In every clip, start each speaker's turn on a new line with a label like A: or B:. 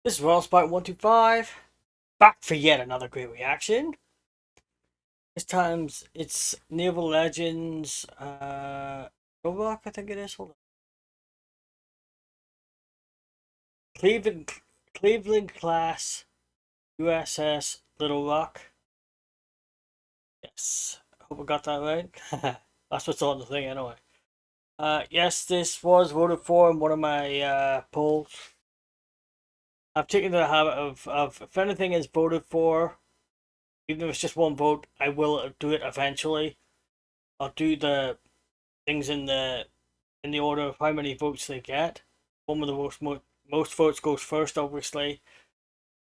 A: This is Rollspite125, back for yet another great reaction. This time it's Naval Legends, Rock, I think it is. Hold on. Cleveland, Cleveland class USS Little Rock. Yes, hope I got that right. That's what's on the thing anyway. Yes, this was voted for in one of my polls. I've taken the habit of if anything is voted for, even if it's just one vote, I will do it eventually. I'll do the things in the order of how many votes they get. One with the most votes goes first, obviously.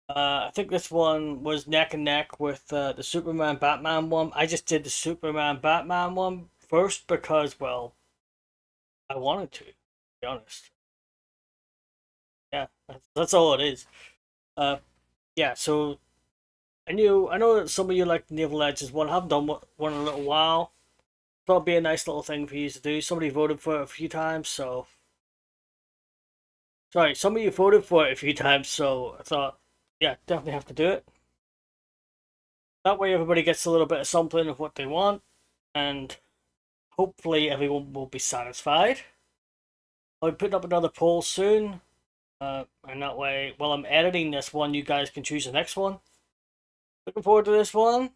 A: I think this one was neck and neck with the Superman Batman one. I just did the Superman Batman one first because, well, I wanted to be honest. Yeah, that's all it is. Uh, yeah. So I know that some of you like the Naval Legends one. I haven't done one in a little while. Thought it'd be a nice little thing for you to do. Somebody voted for it a few times, so sorry, some of you voted for it a few times, so I thought, yeah, definitely have to do it. That way everybody gets a little bit of something of what they want, and hopefully everyone will be satisfied. I'll be putting up another poll soon, and that way, while I'm editing this one, you guys can choose the next one. Looking forward to this one.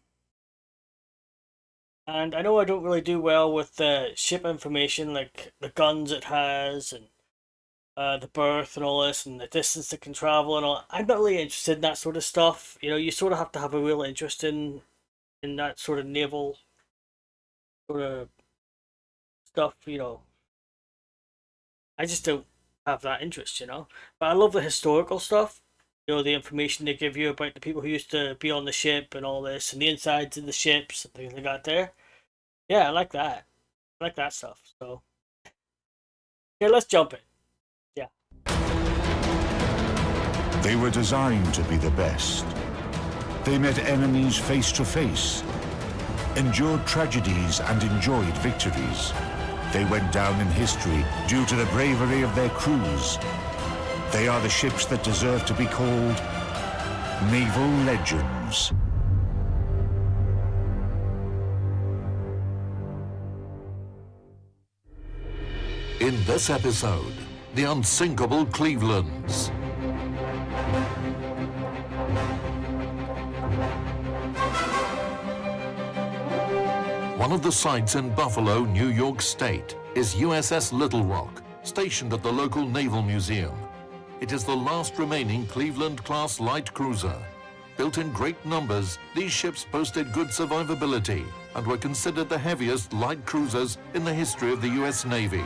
A: And I know I don't really do well with the ship information, like the guns it has, and the birth and all this, and the distance it can travel and all. I'm not really interested in that sort of stuff. You know, you sort of have to have a real interest in that sort of naval sort of stuff. You know, I just don't have that interest. You know, but I love the historical stuff. You know, the information they give you about the people who used to be on the ship and all this, and the insides of the ships and things like that. There, yeah, I like that. I like that stuff. So, okay, let's jump in. Yeah.
B: They were designed to be the best. They met enemies face to face, endured tragedies and enjoyed victories. They went down in history due to the bravery of their crews. They are the ships that deserve to be called Naval Legends.
C: In this episode, the unsinkable Clevelands. One of the sites in Buffalo, New York State, is USS Little Rock, stationed at the local Naval Museum. It is the last remaining Cleveland-class light cruiser. Built in great numbers, these ships boasted good survivability and were considered the heaviest light cruisers in the history of the U.S. Navy.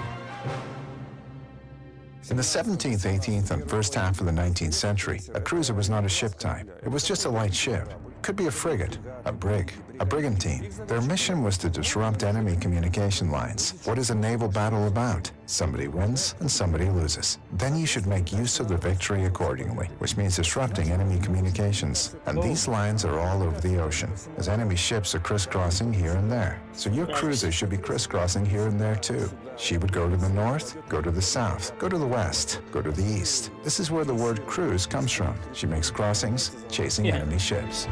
D: In the 17th, 18th, and first half of the 19th century, a cruiser was not a ship type. It was just a light ship. Could be a frigate, a brig, a brigantine. Their mission was to disrupt enemy communication lines. What is a naval battle about? Somebody wins and somebody loses. Then you should make use of the victory accordingly, which means disrupting enemy communications. And these lines are all over the ocean, as enemy ships are crisscrossing here and there. So your cruiser should be crisscrossing here and there too. She would go to the north, go to the south, go to the west, go to the east. This is where the word cruise comes from. She makes crossings, chasing enemy ships.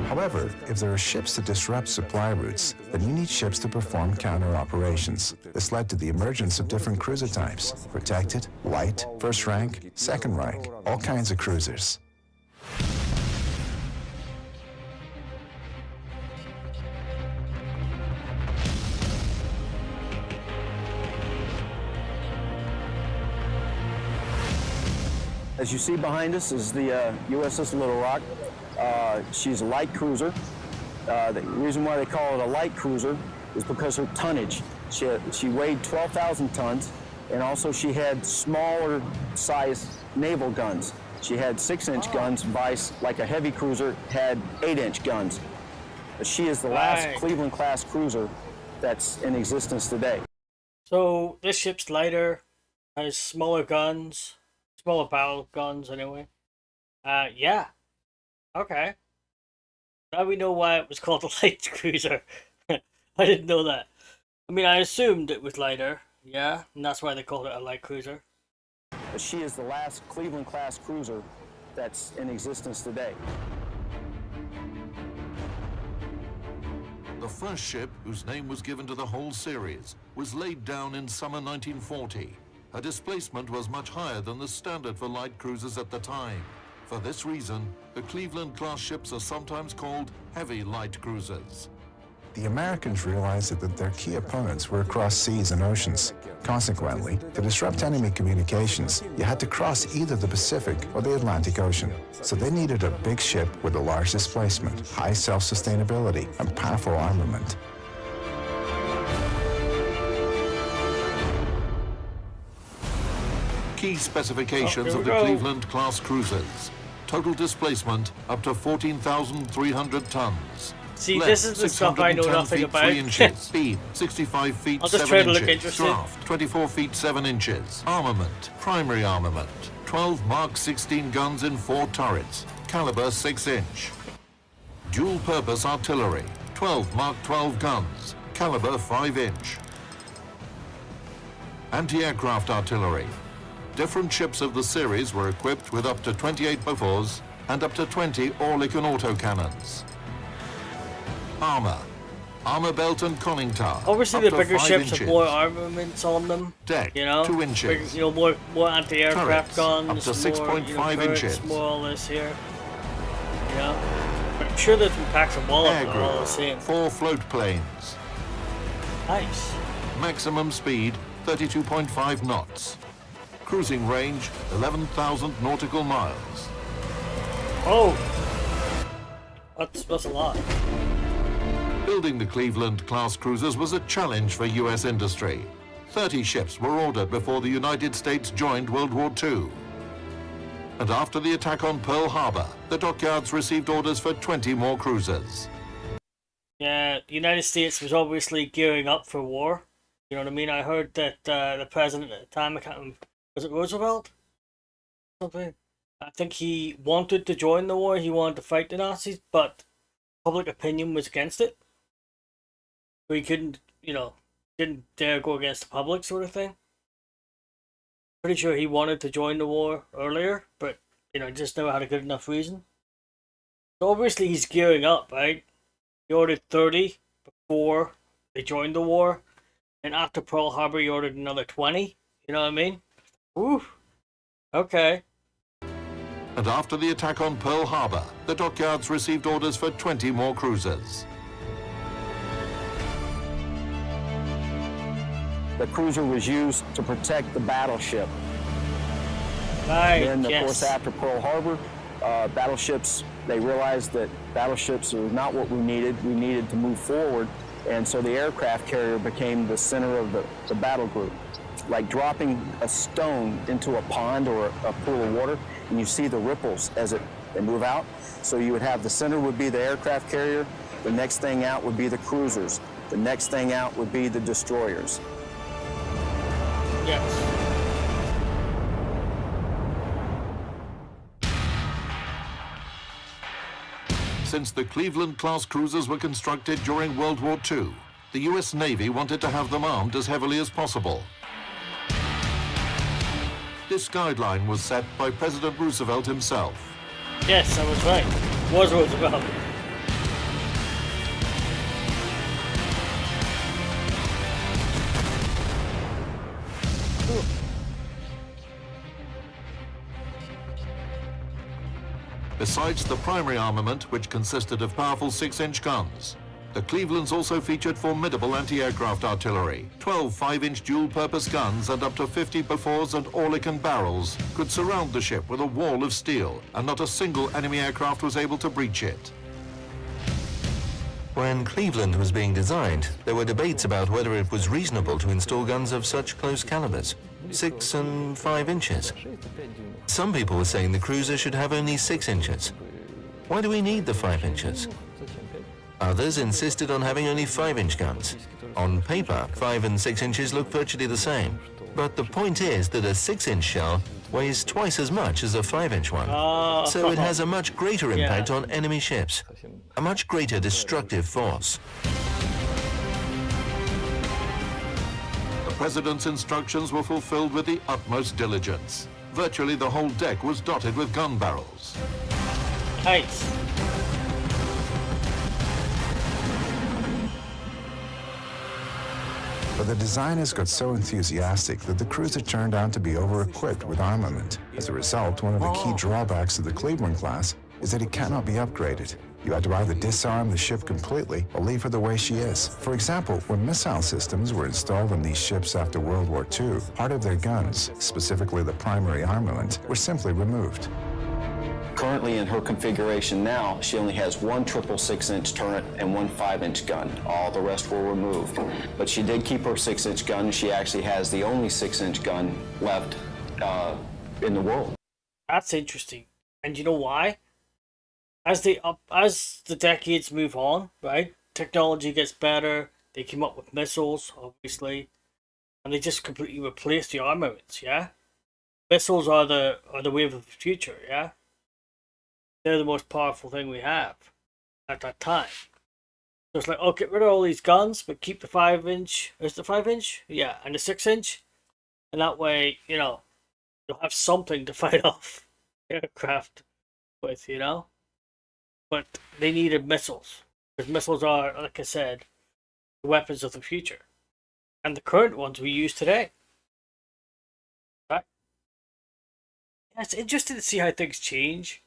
D: However, if there are ships to disrupt supply routes, then you need ships to perform counter operations. This led to the emergence of different cruiser types: protected, light, first rank, second rank, all kinds of cruisers.
E: As you see behind us is the USS Little Rock. She's a light cruiser. The reason why they call it a light cruiser is because her tonnage. She weighed 12,000 tons, and also she had smaller size naval guns. She had 6-inch guns, vice like a heavy cruiser had 8-inch guns. But she is the last Cleveland-class cruiser that's in existence today.
A: So this ship's lighter, has smaller guns, smaller battle guns anyway. Yeah. Okay. Now we know why it was called a light cruiser. I didn't know that. I mean, I assumed it was lighter, yeah, and that's why they called it a light cruiser.
E: But she is the last Cleveland-class cruiser that's in existence today.
C: The first ship, whose name was given to the whole series, was laid down in summer 1940. Her displacement was much higher than the standard for light cruisers at the time. For this reason, the Cleveland-class ships are sometimes called heavy light cruisers.
D: The Americans realized that their key opponents were across seas and oceans. Consequently, to disrupt enemy communications, you had to cross either the Pacific or the Atlantic Ocean. So they needed a big ship with a large displacement, high self-sustainability, and powerful armament.
C: Key specifications of the Cleveland-class cruisers. Total displacement up to 14,300 tons.
A: See, this is the stuff I know nothing about.
C: 3 inches. Speed, 65 feet
A: I'll just
C: 7
A: try to look
C: inches.
A: interested.
C: Draft, 24 feet 7 inches. Armament, primary armament. 12 Mark 16 guns in 4 turrets. Caliber 6 inch. Dual-purpose artillery. 12 Mark 12 guns. Caliber 5 inch. Anti-aircraft artillery. Different ships of the series were equipped with up to 28 Bofors and up to 20 Oerlikon autocannons. Armor. Armor belt and conning tower.
A: Obviously,
C: up
A: the
C: to
A: bigger
C: 5
A: ships
C: inches.
A: have more armaments on them.
C: Deck,
A: You know,
C: 2 inches.
A: Big, you know, more anti-aircraft
C: Turrets,
A: guns,
C: up to
A: more
C: 6.5
A: turrets,
C: inches.
A: more all this here. You know, but I'm sure there's some packs of wallop
C: Air
A: that are all the
C: group,
A: same.
C: 4 float planes.
A: Nice.
C: Maximum speed, 32.5 knots. Cruising range, 11,000 nautical miles.
A: Oh, that's a lot.
C: Building the Cleveland-class cruisers was a challenge for U.S. industry. 30 ships were ordered before the United States joined World War II. And after the attack on Pearl Harbor, the dockyards received orders for 20 more cruisers.
A: Yeah, the United States was obviously gearing up for war. You know what I mean? I heard that the president at the time, I can't remember, was it Roosevelt? Something. I think he wanted to join the war. He wanted to fight the Nazis, but public opinion was against it. So he couldn't, you know, didn't dare go against the public, sort of thing. Pretty sure he wanted to join the war earlier, but you know, just never had a good enough reason. So obviously he's gearing up, right? He ordered 30 before they joined the war, and after Pearl Harbor he ordered another 20. You know what I mean? Ooh. Okay.
C: And after the attack on Pearl Harbor, the dockyards received orders for 20 more cruisers.
E: The cruiser was used to protect the battleship.
A: Right,
E: Then, of
A: yes.
E: course, after Pearl Harbor, battleships, they realized that battleships were not what we needed. We needed to move forward. And so the aircraft carrier became the center of the battle group. Like dropping a stone into a pond or a pool of water, and you see the ripples as they move out. So you would have the center would be the aircraft carrier, the next thing out would be the cruisers, the next thing out would be the destroyers.
A: Yes.
C: Since the Cleveland-class cruisers were constructed during World War II, the U.S. Navy wanted to have them armed as heavily as possible. This guideline was set by President Roosevelt himself.
A: Yes, I was right. Was Roosevelt.
C: Besides the primary armament, which consisted of powerful 6-inch guns, the Clevelands also featured formidable anti-aircraft artillery. 12 5-inch dual-purpose guns and up to 50 Bofors and Oerlikon barrels could surround the ship with a wall of steel, and not a single enemy aircraft was able to breach it.
F: When Cleveland was being designed, there were debates about whether it was reasonable to install guns of such close calibers, 6 and 5 inches. Some people were saying the cruiser should have only 6 inches. Why do we need the 5 inches? Others insisted on having only 5-inch guns. On paper, 5 and 6 inches look virtually the same. But the point is that a 6-inch shell weighs twice as much as a 5-inch one. So it has a much greater impact on enemy ships, a much greater destructive force.
C: President's instructions were fulfilled with the utmost diligence. Virtually the whole deck was dotted with gun barrels.
A: Nice.
D: But the designers got so enthusiastic that the cruiser turned out to be over-equipped with armament. As a result, one of the key drawbacks of the Cleveland class is that it cannot be upgraded. You had to either disarm the ship completely or leave her the way she is. For example, when missile systems were installed on these ships after World War II, part of their guns, specifically the primary armament, were simply removed.
E: Currently in her configuration now, she only has one 6.6-inch turret and one 5-inch gun. All the rest were removed. But she did keep her 6-inch gun. She actually has the only 6-inch gun left in the world.
A: That's interesting. And you know why? As the decades move on, right? Technology gets better. They came up with missiles, obviously, and they just completely replaced the armaments. Yeah, missiles are the wave of the future. Yeah, they're the most powerful thing we have at that time. So it's like, oh, get rid of all these guns, but keep the 5-inch. Is the 5-inch? Yeah, and the 6-inch, and that way, you know, you'll have something to fight off aircraft with. You know. But they needed missiles, because missiles are, like I said, the weapons of the future, and the current ones we use today. Right? Yeah, it's interesting to see how things change,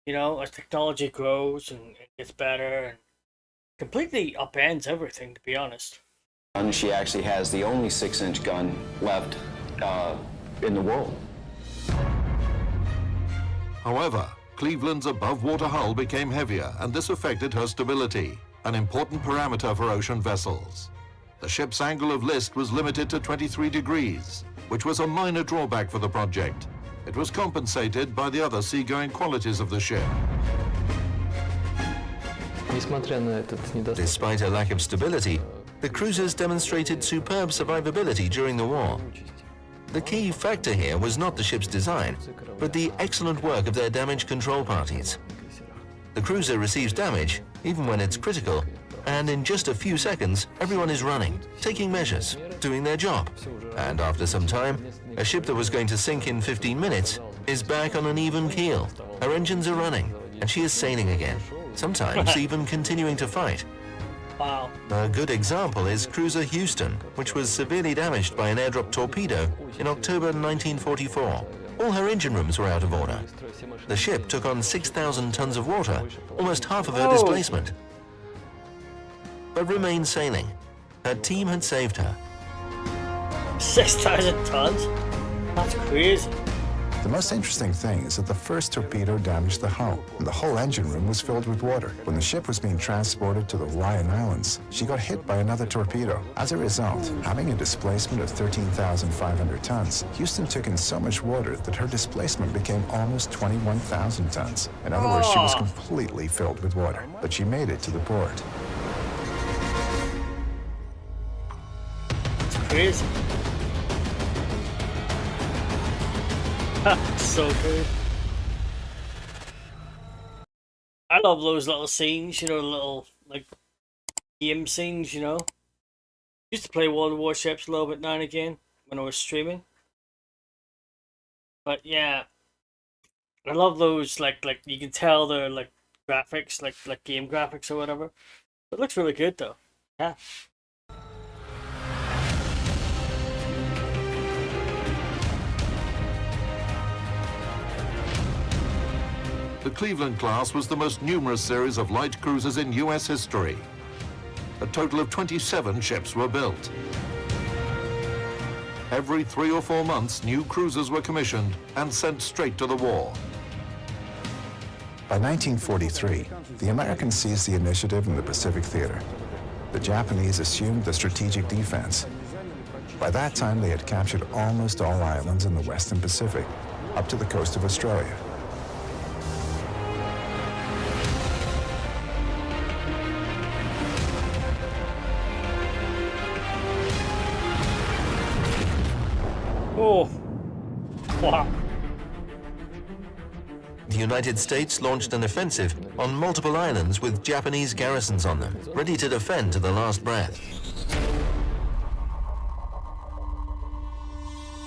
A: you know, as technology grows and it gets better, and completely upends everything, to be honest.
E: And she actually has the only 6-inch gun left in the world.
C: However, Cleveland's above-water hull became heavier, and this affected her stability, an important parameter for ocean vessels. The ship's angle of list was limited to 23 degrees, which was a minor drawback for the project. It was compensated by the other seagoing qualities of the ship.
F: Despite a lack of stability, the cruisers demonstrated superb survivability during the war. The key factor here was not the ship's design, but the excellent work of their damage control parties. The cruiser receives damage, even when it's critical, and in just a few seconds, everyone is running, taking measures, doing their job. And after some time, a ship that was going to sink in 15 minutes is back on an even keel. Her engines are running, and she is sailing again, sometimes even continuing to fight.
A: Wow.
F: A good example is cruiser Houston, which was severely damaged by an airdrop torpedo in October 1944. All her engine rooms were out of order. The ship took on 6,000 tons of water, almost half of her displacement, but remained sailing. Her team had saved her.
A: 6,000 tons? That's crazy.
D: The most interesting thing is that the first torpedo damaged the hull, and the whole engine room was filled with water. When the ship was being transported to the Hawaiian Islands, she got hit by another torpedo. As a result, having a displacement of 13,500 tons, Houston took in so much water that her displacement became almost 21,000 tons. In other words, she was completely filled with water, but she made it to the port.
A: It's crazy. So good. I love those little scenes, you know, little like game scenes, you know. Used to play World of Warships a little bit now and again when I was streaming. But yeah, I love those like you can tell they're like graphics, like game graphics or whatever. It looks really good though. Yeah.
C: The Cleveland class was the most numerous series of light cruisers in U.S. history. A total of 27 ships were built. Every 3 or 4 months, new cruisers were commissioned and sent straight to the war.
D: By 1943, the Americans seized the initiative in the Pacific Theater. The Japanese assumed the strategic defense. By that time, they had captured almost all islands in the Western Pacific, up to the coast of Australia.
A: Oh, wow.
F: The United States launched an offensive on multiple islands with Japanese garrisons on them, ready to defend to the last breath.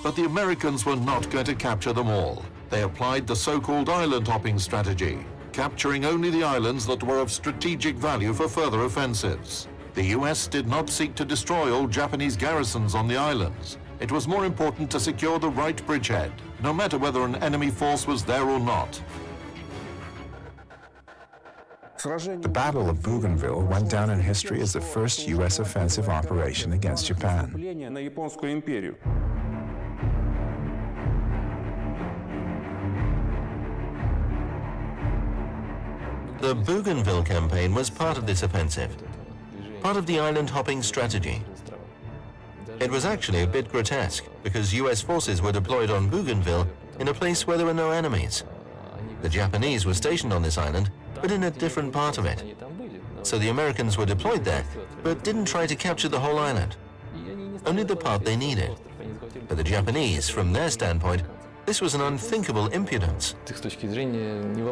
C: But the Americans were not going to capture them all. They applied the so-called island hopping strategy, capturing only the islands that were of strategic value for further offensives. The US did not seek to destroy all Japanese garrisons on the islands. It was more important to secure the right bridgehead, no matter whether an enemy force was there or not.
D: The Battle of Bougainville went down in history as the first U.S. offensive operation against Japan.
F: The Bougainville campaign was part of this offensive, part of the island hopping strategy. It was actually a bit grotesque because US forces were deployed on Bougainville in a place where there were no enemies. The Japanese were stationed on this island, but in a different part of it. So the Americans were deployed there, but didn't try to capture the whole island, only the part they needed. For the Japanese, from their standpoint, this was an unthinkable impudence.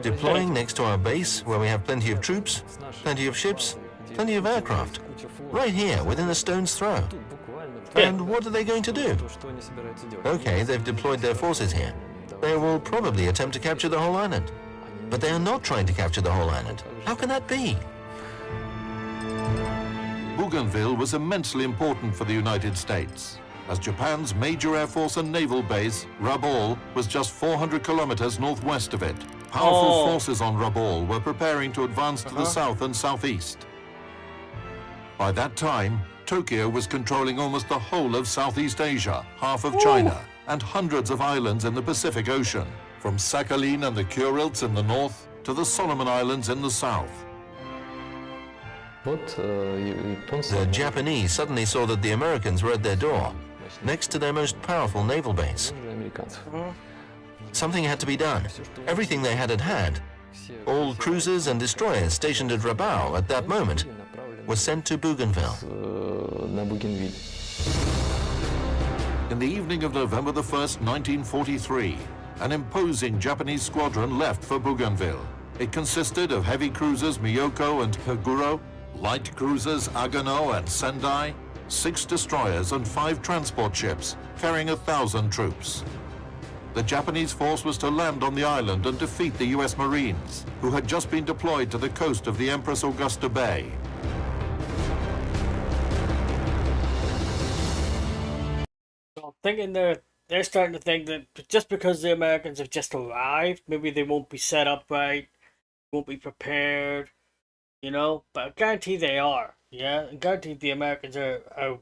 F: Deploying next to our base, where we have plenty of troops, plenty of ships, plenty of aircraft, right here within a stone's throw. And what are they going to do? Okay, they've deployed their forces here. They will probably attempt to capture the whole island. But they are not trying to capture the whole island. How can that be?
C: Bougainville was immensely important for the United States, as Japan's major air force and naval base, Rabaul, was just 400 kilometers northwest of it. Powerful forces on Rabaul were preparing to advance to the south and southeast. By that time, Tokyo was controlling almost the whole of Southeast Asia, half of China, and hundreds of islands in the Pacific Ocean, from Sakhalin and the Kurils in the north to the Solomon Islands in the south.
F: The Japanese suddenly saw that the Americans were at their door, next to their most powerful naval base. Something had to be done. Everything they had at hand, all cruisers and destroyers stationed at Rabaul at that moment, was sent to Bougainville.
C: In the evening of November the 1st, 1943, an imposing Japanese squadron left for Bougainville. It consisted of heavy cruisers Miyoko and Kaguro, light cruisers Agano and Sendai, 6 destroyers and 5 transport ships carrying 1,000 troops. The Japanese force was to land on the island and defeat the US Marines, who had just been deployed to the coast of the Empress Augusta Bay.
A: I'm thinking they're starting to think that just because the Americans have just arrived, maybe they won't be set up right, won't be prepared, you know. But I guarantee they are. Yeah, I guarantee the Americans are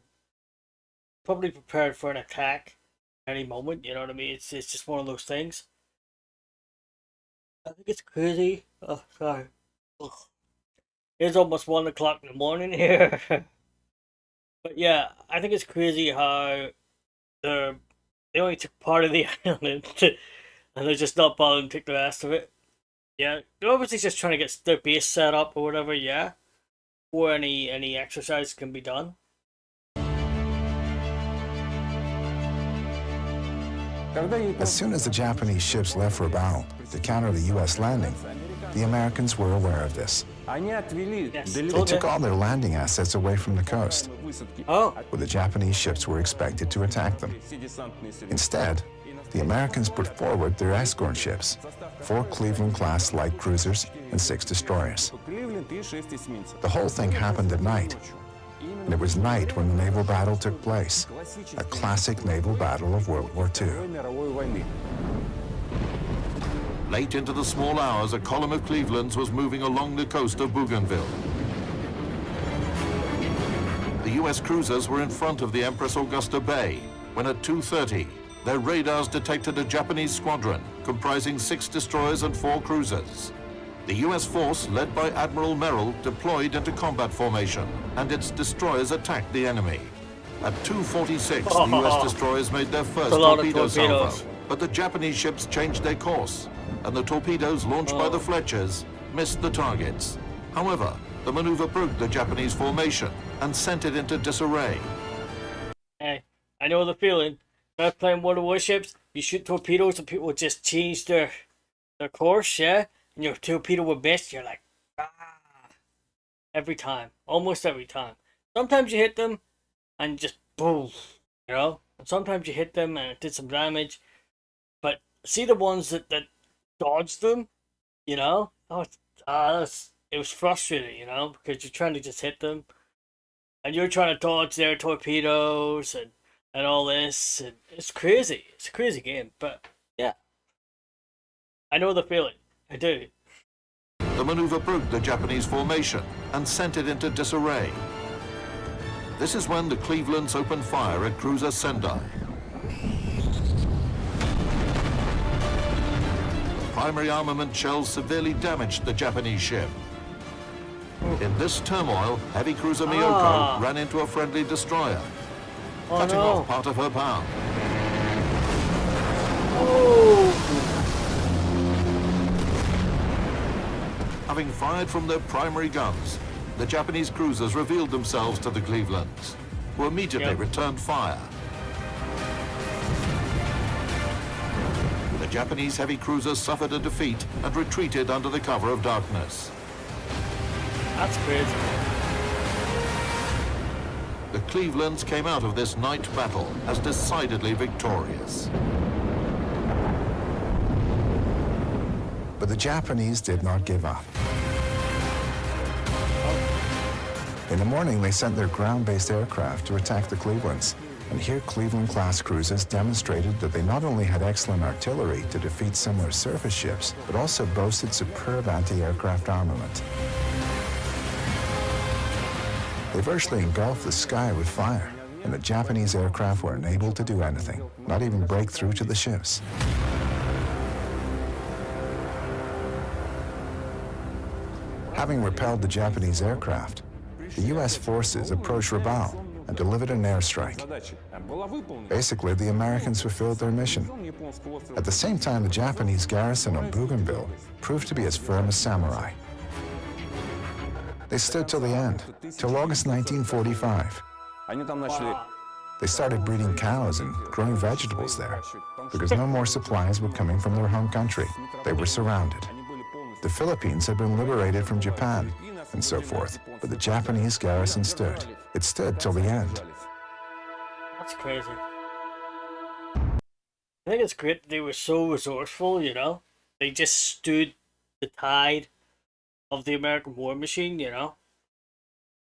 A: probably prepared for an attack any moment. You know what I mean? It's just one of those things. I think it's crazy. Oh, sorry. Ugh. It's almost 1 o'clock in the morning here. But yeah, I think it's crazy how they only took part of the island and they're just not bothering to take the rest of it. Yeah, they're obviously just trying to get their base set up or whatever, yeah, before any exercise can be done.
D: As soon as the Japanese ships left Rabaul to counter the U.S. landing, the Americans were aware of this.
A: Yes,
D: They took all their landing assets away from the coast,
A: Oh,
D: where the Japanese ships were expected to attack them. Instead, the Americans put forward their escort ships, 4 Cleveland-class light cruisers and 6 destroyers. The whole thing happened at night, and it was night when the naval battle took place, a classic naval battle of World War II.
C: Late into the small hours, a column of Clevelands was moving along the coast of Bougainville. The US cruisers were in front of the Empress Augusta Bay when at 2:30, their radars detected a Japanese squadron comprising 6 destroyers and 4 cruisers. The US force, led by Admiral Merrill, deployed into combat formation, and its destroyers attacked the enemy. At 2:46, the US destroyers made their first torpedo salvo, but the Japanese ships changed their course, and the torpedoes launched by the Fletchers missed the targets. However, the maneuver broke the Japanese formation and sent it into disarray.
A: hey, I know the feeling. When I'm playing World of Warships, you shoot torpedoes and people just change their course, yeah? And your torpedo will miss, you're like, ah. Every time. Almost every time. Sometimes you hit them and just boom, you know? And sometimes you hit them and it did some damage. But see the ones that dodged them, you know? It was frustrating, you know, because you're trying to just hit them. And you're trying to dodge their torpedoes and all this. And it's crazy. It's a crazy game. But yeah, I know the feeling. I do.
C: The maneuver broke the Japanese formation and sent it into disarray. This is when the Clevelands opened fire at cruiser Sendai. Primary armament shells severely damaged the Japanese ship. In this turmoil, heavy cruiser Miyoko ran into a friendly destroyer, cutting off part of her bow. Having fired from their primary guns, the Japanese cruisers revealed themselves to the Clevelands, who immediately returned fire. The Japanese heavy cruisers suffered a defeat and retreated under the cover of darkness.
A: That's crazy.
C: The Clevelands came out of this night battle as decidedly victorious.
D: But the Japanese did not give up. In the morning, they sent their ground-based aircraft to attack the Clevelands. And here, Cleveland-class cruisers demonstrated that they not only had excellent artillery to defeat similar surface ships, but also boasted superb anti-aircraft armament. They virtually engulfed the sky with fire, and the Japanese aircraft were unable to do anything, not even break through to the ships. Having repelled the Japanese aircraft, the U.S. forces approached Rabaul and delivered an airstrike. Basically, the Americans fulfilled their mission. At the same time, the Japanese garrison on Bougainville proved to be as firm as samurai. They stood till the end, till August 1945. They started breeding cows and growing vegetables there, because no more supplies were coming from their home country. They were surrounded. The Philippines had been liberated from Japan, and so forth, but the Japanese garrison stood. It stood till the end.
A: That's crazy. I think it's great that they were so resourceful, you know? They just stood the tide of the American war machine, you know?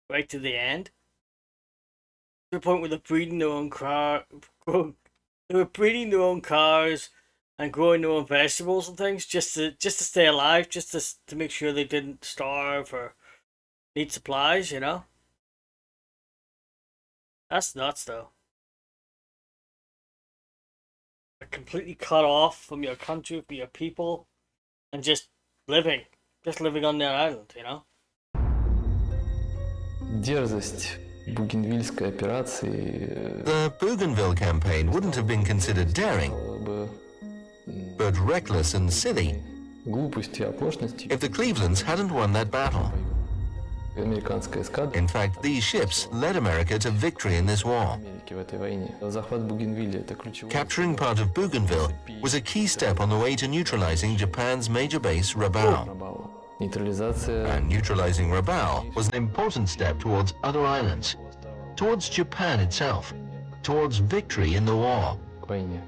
A: Right to the end. To the point where they're breeding their own they were breeding their own cars and growing their own vegetables and things just to stay alive, just to make sure they didn't starve or need supplies, you know? That's nuts, though. Like, completely cut off from your country, from your people, and just living on their island, you know?
G: Дерзость бугенвильской операции
F: The Bougainville campaign wouldn't have been considered daring,
G: бы
F: but reckless and silly
G: глупостью и оплошностью.
F: if the Clevelands hadn't won that battle.
G: Американская эскадра
F: In fact, these ships led America to victory in this war.
G: Америки в этой войне. Захват Бугенвилля — это ключевой.
F: Capturing part of Bougainville was a key step on the way to neutralizing Japan's major base, Rabaul.
G: Рабау. Нейтрализация
F: And neutralizing Rabaul was an important step towards other islands, towards Japan itself, towards victory in the war.
G: к войне.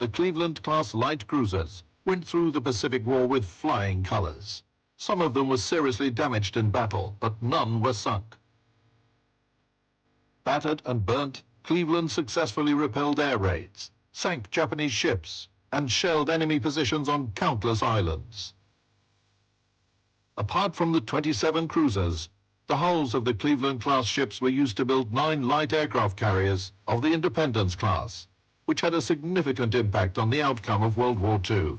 C: The Cleveland-class light cruisers went through the Pacific War with flying colors. Some of them were seriously damaged in battle, but none were sunk. Battered and burnt, Cleveland successfully repelled air raids, sank Japanese ships, and shelled enemy positions on countless islands. Apart from the 27 cruisers, the hulls of the Cleveland-class ships were used to build 9 light aircraft carriers of the Independence class, which had a significant impact on the outcome of World War II.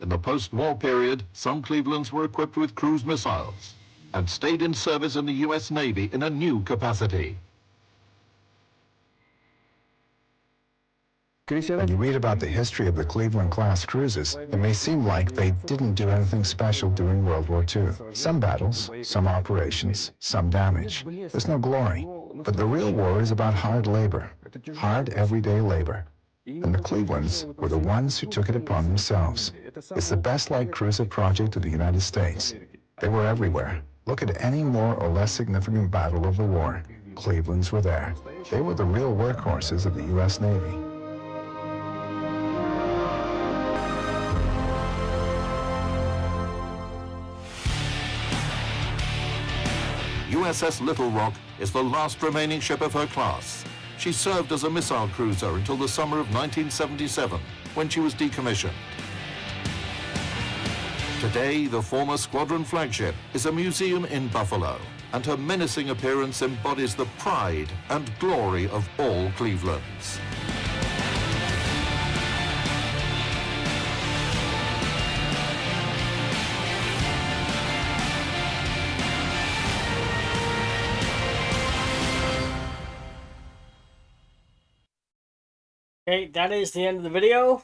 C: In the post-war period, some Clevelands were equipped with cruise missiles and stayed in service in the US Navy in a new capacity.
D: When you read about the history of the Cleveland-class cruises, it may seem like they didn't do anything special during World War II. Some battles, some operations, some damage. There's no glory. But the real war is about hard labor, hard everyday labor. And the Clevelands were the ones who took it upon themselves. It's the best light cruiser project of the United States. They were everywhere. Look at any more or less significant battle of the war. Clevelands were there. They were the real workhorses of the U.S. Navy.
C: USS Little Rock is the last remaining ship of her class. She served as a missile cruiser until the summer of 1977, when she was decommissioned. Today, the former squadron flagship is a museum in Buffalo, and her menacing appearance embodies the pride and glory of all Clevelands.
A: Okay, that is the end of the video.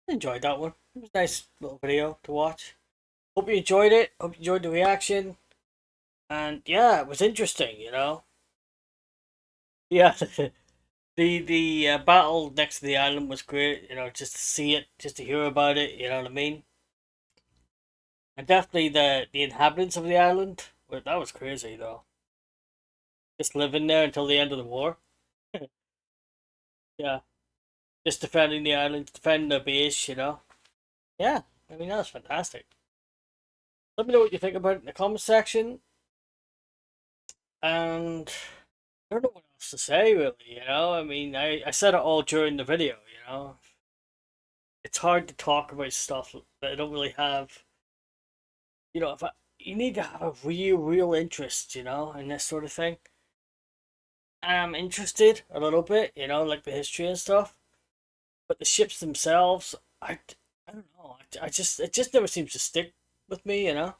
A: I enjoyed that one. It was a nice little video to watch. Hope you enjoyed it. Hope you enjoyed the reaction. And yeah, it was interesting, you know. Yeah, the battle next to the island was great, you know, just to see it, just to hear about it, you know what I mean? And definitely the inhabitants of the island, well, that was crazy though. Just living there until the end of the war. Yeah, just defending the island, defending their base, you know. Yeah, I mean, that was fantastic. Let me know what you think about it in the comment section. And I don't know what else to say, really, you know. I mean, I said it all during the video, you know. It's hard to talk about stuff that I don't really have. You know, you need to have a real interest, you know, in this sort of thing. I'm interested a little bit, you know, like the history and stuff. But the ships themselves, I don't know. It just never seems to stick with me, you know.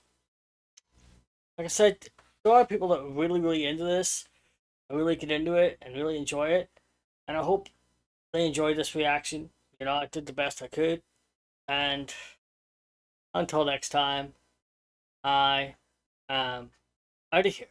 A: Like I said, there are people that are really into this, and really get into it, and really enjoy it. And I hope they enjoyed this reaction. You know, I did the best I could. And until next time, I am out of here.